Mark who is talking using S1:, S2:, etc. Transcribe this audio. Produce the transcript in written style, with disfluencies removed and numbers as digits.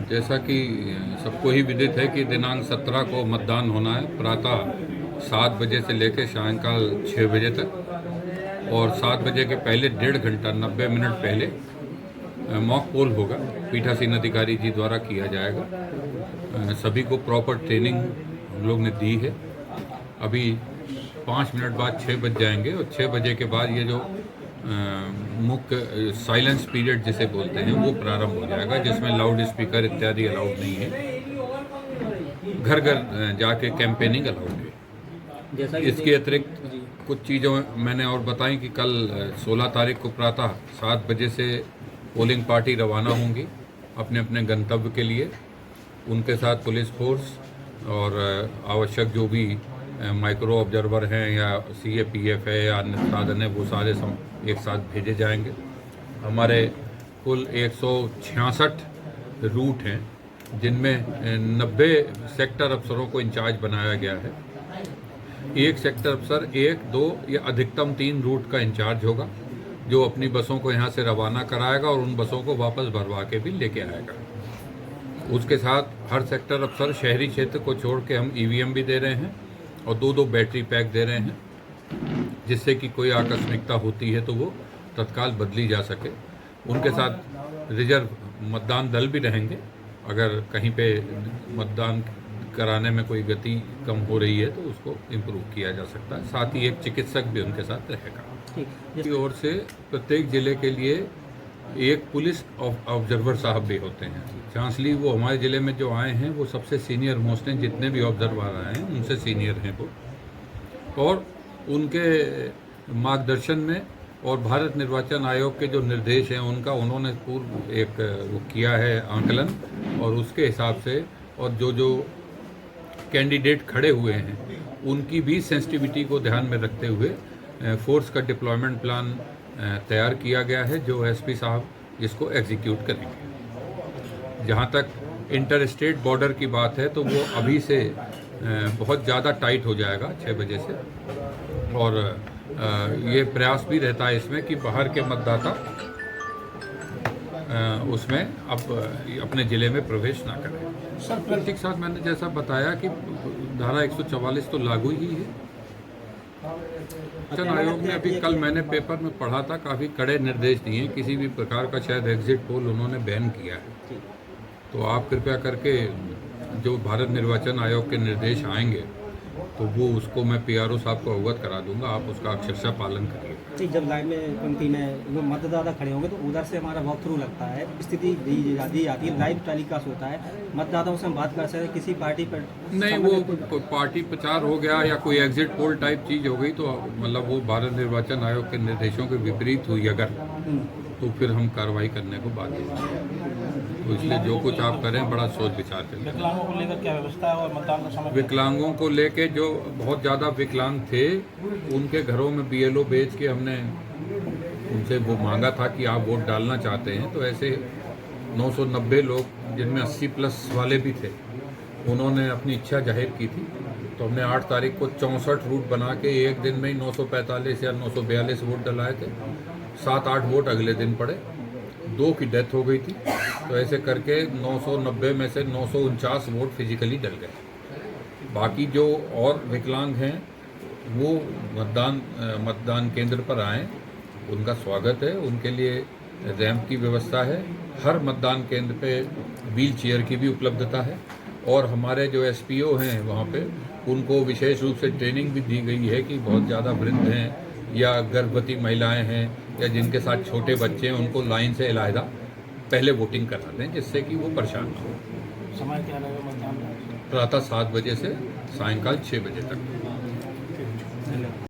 S1: जैसा कि सबको ही विदित है कि दिनांक 17 को मतदान होना है, प्रातः 7 बजे से लेकर सायंकाल 6 बजे तक। और 7 बजे के पहले 1.5 घंटा 90 मिनट पहले मॉक पोल होगा, पीठासीन अधिकारी जी द्वारा किया जाएगा। सभी को प्रॉपर ट्रेनिंग हम लोग ने दी है। अभी 5 मिनट बाद 6 बज जाएंगे और 6 बजे के बाद ये जो मुख्य साइलेंस पीरियड जिसे बोलते हैं वो प्रारंभ हो जाएगा, जिसमें लाउड स्पीकर इत्यादि अलाउड नहीं है। घर घर जाके कैंपेनिंग अलाउड है। इसके अतिरिक्त कुछ चीज़ों मैंने और बताई कि कल 16 तारीख को प्रातः 7 बजे से पोलिंग पार्टी रवाना होंगी अपने अपने गंतव्य के लिए। उनके साथ पुलिस फोर्स और आवश्यक जो भी माइक्रो ऑब्जर्वर हैं या CAPF है या अन्य साधन है, वो सारे एक साथ भेजे जाएंगे। हमारे कुल 166 रूट हैं, जिनमें 90 सेक्टर अफसरों को इंचार्ज बनाया गया है। एक सेक्टर अफसर 1, 2 या अधिकतम 3 रूट का इंचार्ज होगा, जो अपनी बसों को यहाँ से रवाना कराएगा और उन बसों को वापस भरवा के भी लेके आएगा। उसके साथ हर सेक्टर अफसर शहरी क्षेत्र को छोड़ के हम EVM भी दे रहे हैं और 2-2 बैटरी पैक दे रहे हैं, जिससे कि कोई आकस्मिकता होती है तो वो तत्काल बदली जा सके। उनके साथ रिजर्व मतदान दल भी रहेंगे। अगर कहीं पे मतदान कराने में कोई गति कम हो रही है तो उसको इम्प्रूव किया जा सकता है। साथ ही एक चिकित्सक भी उनके साथ रहेगा। की ओर से प्रत्येक जिले के लिए एक पुलिस ऑब्जर्वर साहब भी होते हैं। चांसली वो हमारे ज़िले में जो आए हैं वो सबसे सीनियर मोस्ट हैं, जितने भी ऑब्जर्वर आए हैं उनसे सीनियर हैं वो। और उनके मार्गदर्शन में और भारत निर्वाचन आयोग के जो निर्देश हैं उनका उन्होंने पूर्व एक वो किया है आंकलन, और उसके हिसाब से और जो कैंडिडेट खड़े हुए हैं उनकी भी सेंसिटिविटी को ध्यान में रखते हुए फोर्स का डिप्लॉयमेंट प्लान तैयार किया गया है, जो SP साहब इसको एग्जीक्यूट करेंगे। जहाँ तक इंटर स्टेट बॉर्डर की बात है तो वो अभी से बहुत ज़्यादा टाइट हो जाएगा 6 बजे से, और ये प्रयास भी रहता है इसमें कि बाहर के मतदाता उसमें अब अपने ज़िले में प्रवेश ना करें। सर के साथ मैंने जैसा बताया कि धारा 144 तो लागू ही है। निर्वाचन आयोग ने अभी कल मैंने पेपर में पढ़ा था, काफ़ी कड़े निर्देश दिए हैं। किसी भी प्रकार का शायद एग्जिट पोल उन्होंने बैन किया है। तो आप कृपया करके जो भारत निर्वाचन आयोग के निर्देश आएंगे तो वो उसको मैं PRO साहब को अवगत करा दूंगा, आप उसका अक्षरशः पालन करिए।
S2: जब लाइन में पंक्ति में मतदाता खड़े होंगे तो उधर से हमारा वॉक थ्रू लगता है, स्थिति दी जाती है, लाइव टेलीकास्ट होता है, मतदाताओं से हम बात कर सकते हैं। किसी पार्टी पर
S1: नहीं, वो पार्टी प्रचार हो गया या कोई एग्जिट पोल टाइप चीज़ हो गई तो मतलब वो भारत निर्वाचन आयोग के निर्देशों के विपरीत हुई अगर, तो फिर हम कार्रवाई करने को बाध्य होंगे। तो इसलिए जो कुछ आप करें बड़ा सोच विचार करें।
S3: विकलांगों को लेकर क्या व्यवस्था है और मतदान का समय?
S1: विकलांगों को लेके जो बहुत ज़्यादा विकलांग थे उनके घरों में BLO भेज के हमने उनसे वो मांगा था कि आप वोट डालना चाहते हैं, तो ऐसे 990 लोग जिनमें 80+ वाले भी थे, उन्होंने अपनी इच्छा जाहिर की थी। तो हमने 8 तारीख को 64 रूट बना के एक दिन में ही 945 या 942 वोट डलाए थे। 7-8 वोट अगले दिन पड़े, 2 की डेथ हो गई थी। तो ऐसे करके 990 में से 949 वोट फिजिकली डल गए। बाकी जो और विकलांग हैं वो मतदान केंद्र पर आएँ, उनका स्वागत है। उनके लिए रैंप की व्यवस्था है। हर मतदान केंद्र पे व्हील चेयर की भी उपलब्धता है, और हमारे जो SPO हैं वहाँ पे उनको विशेष रूप से ट्रेनिंग भी दी गई है कि बहुत ज़्यादा वृद्ध हैं या गर्भवती महिलाएं हैं या जिनके साथ छोटे बच्चे हैं उनको लाइन से अलहदा पहले वोटिंग करा दें, जिससे कि वो परेशान ना हो।
S3: समय क्या रहेगा मतदान?
S1: प्रातः 7 बजे से सायंकाल 6 बजे तक।